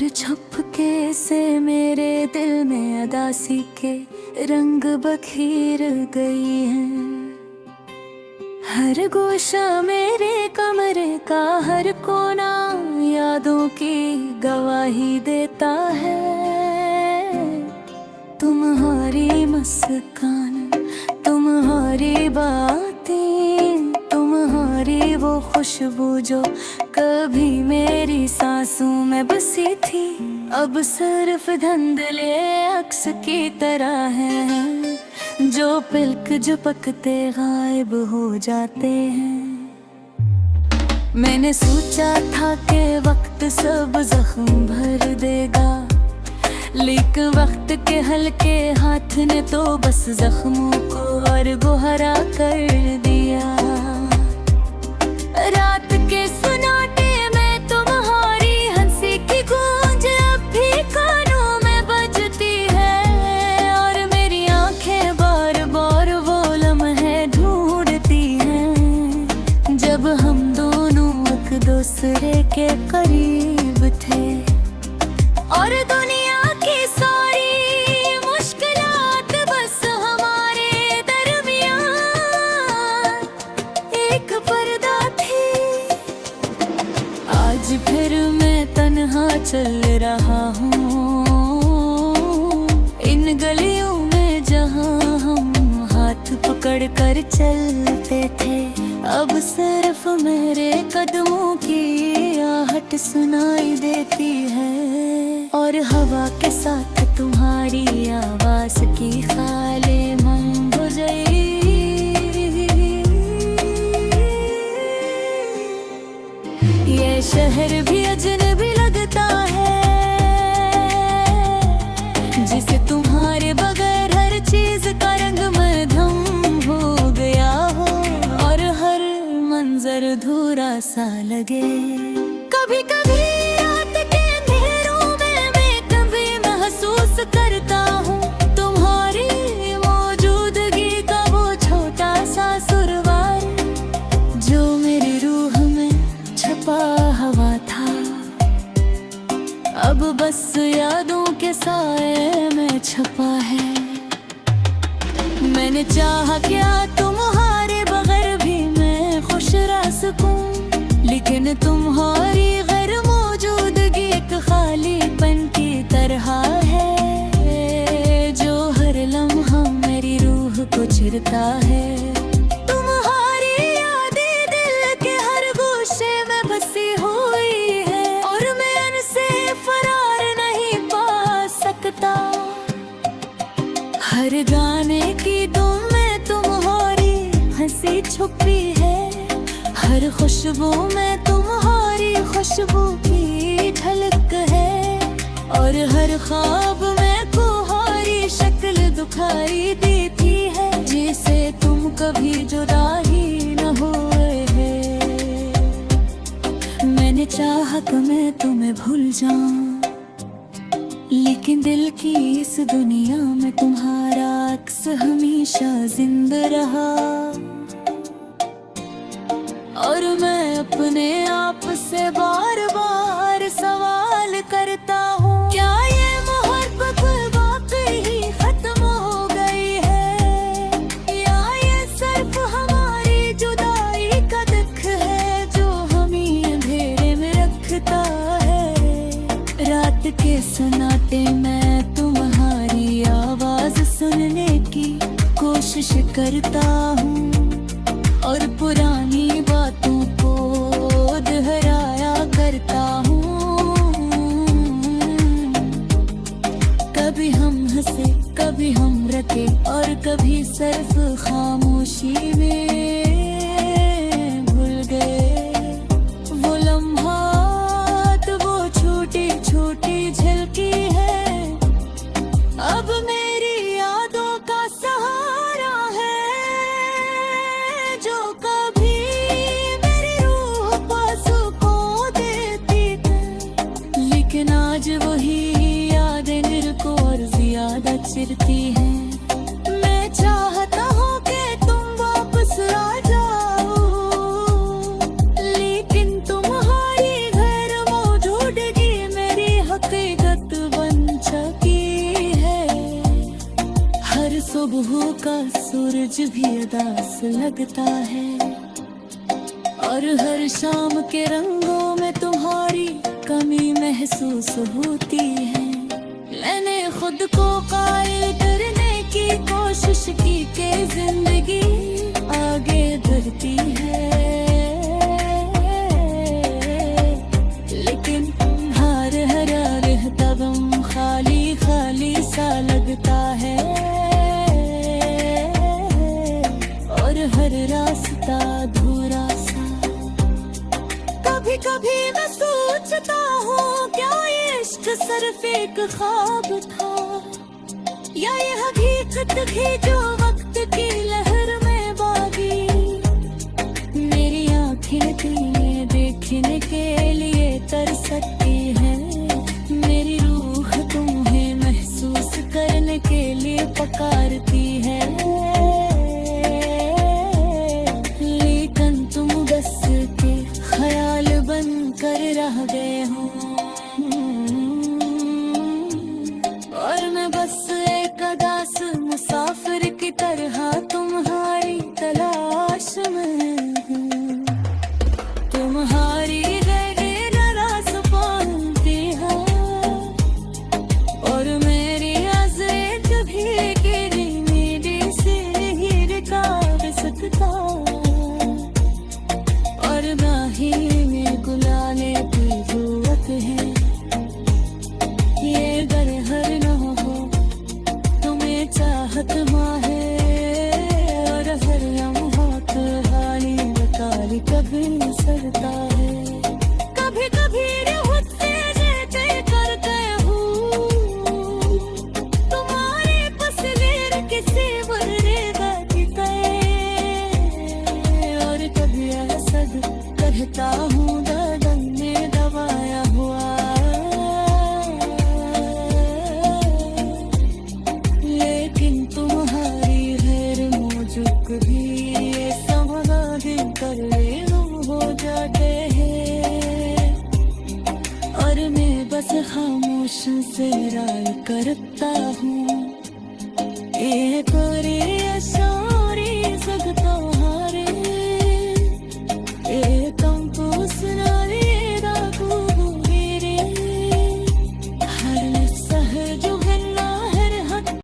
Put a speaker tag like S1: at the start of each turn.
S1: और झपके से मेरे दिल में अदासी के रंग बखेर गई है। हर गोशा मेरे कमरे का हर कोना यादों की गवाही देता है। तुम्हारी मुस्कान, तुम्हारी बातें, तुम्हारी वो खुशबू जो कभी मेरी सांसों में बसी थी, अब सिर्फ धुंधले अक्स की तरह है जो पलक झपकते गायब हो जाते हैं। मैंने सोचा था कि वक्त सब जख्म भर देगा, लेकिन वक्त के हल्के हाथ ने तो बस जख्मों को और गहरा कर दिया। रात के सुनाटे में तुम्हारी हंसी की गूंज अब भी कानों में बजती है, और मेरी आंखें बार बार वो लम्हे ढूंढती हैं जब हम दोनों एक दूसरे के करीब थे। और दुनिया की सारी मुश्किलात बस हमारे दरमियान एक पर्दा थी। आज फिर मैं तन्हा चल रहा हूँ इन गलियों में जहाँ हम हाथ पकड़ कर चलते थे। अब सिर्फ मेरे कदमों की आहट सुनाई देती है, और हवा के साथ तुम्हारी आवाज की खाले मन हो गई। ये शहर भी अजनबी लगता है, जिसे तुम्हारे बगैर हर चीज का रंग मध्यम हो गया हो, और हर मंजर अधूरा सा लगे। कभी कभी रात के अंधेरों में मैं कभी महसूस करता हूँ तुम्हारी मौजूदगी का वो छोटा सा सुरवार जो मेरी रूह में छपा हुआ था, अब बस यादों के साए में छपा है। मैंने चाहा क्या तुम्हारे बगैर भी मैं खुश रह सकूं, लेकिन तुम्हारी गैर मौजूदगी एक खालीपन की तरह है जो हर लम्हा मेरी रूह को चिरता है। तुम्हारी यादें दिल के हर गोशे में बसी हुई है, और मैं उनसे फरार नहीं पा सकता। हर गाने की धुन में तुम्हारी हंसी छुपी है, हर खुशबू में तुम्हारी खुशबू की झलक है, और हर ख्वाब में तुम्हारी शक्ल दिखाई देती है, जिसे तुम कभी जुदा ही न हुए है। मैंने चाहा कि मैं तुम्हें भूल जाऊं, लेकिन दिल की इस दुनिया में तुम्हारा अक्स हमेशा जिंदा रहा। और मैं अपने आप से बार बार सवाल करता हूँ, क्या ये मोहब्बत वाकई खत्म हो गई है, या ये सिर्फ हमारी जुदाई का दुख है जो हमें अंधेरे में रखता है। रात के सन्नाटे में तुम्हारी आवाज सुनने की कोशिश करता हूँ, और पुरानी बातों को दोहराया करता हूँ। कभी हम हंसे, कभी हम रखे, और कभी सिर्फ खामोशी में भूल गए वो लम्हात, वो छोटी छोटी झलकी है अब मेरी यादों का सहारा है, जो कभी मेरी रूह को सुकून देती थी। लेकिन आज वही यादें दिल को और ज्यादा चिरती हैं। मैं चाहता हूँ कि तुम वापस आ जाओ, लेकिन तुम्हारी गैर मौजूदगी मेरी हक सुबह का सूरज भी उदास लगता है, और हर शाम के रंगों में तुम्हारी कमी महसूस होती है। मैंने खुद को कायल करने की कोशिश की कि जिंदगी आगे बढ़ती है, लेकिन हार हरा रहता गम खाली खाली सा लगता है, और हर रास्ता अधूरा सा। कभी कभी मैं सोचता हूँ क्या ये इश्क सिर्फ एक ख्वाब था, या ये हकीकत थी जो वक्त की लहर में बागी। मेरी आँखें तुम्हें देखने के लिए तरसती हैं, मेरी रूह तुम्हें महसूस करने के लिए पुकारती है, लेकिन तुम बस के ख्याल बन कर रह गए हो, और मैं बस एक अदास मुसाफिर की तरह तुम्हारी तलाश में हूँ। तुम्हारी गैर नाराज पालती है, और मेरी आज़ें कभी गिरी मेरी से हीर का बिसकता, और राही में गुलाने की जरूरत है। ये गर हर न हो तुम्हें चाहत माहे, और हर लम्हा कहानी बताली कभी सरता है। कभी कभी होते जैसे करते हूँ तुम्हारे तस्वीर किसी बर्रे बैठते, और कभी ऐसा कहता हूँ दर्दन में दबाया हुआ, लेकिन तुम्हारी गैर मौजूद भी ये समाधान कर गुम हो जाते हैं, और मैं बस खामोश से राय करता हूँ।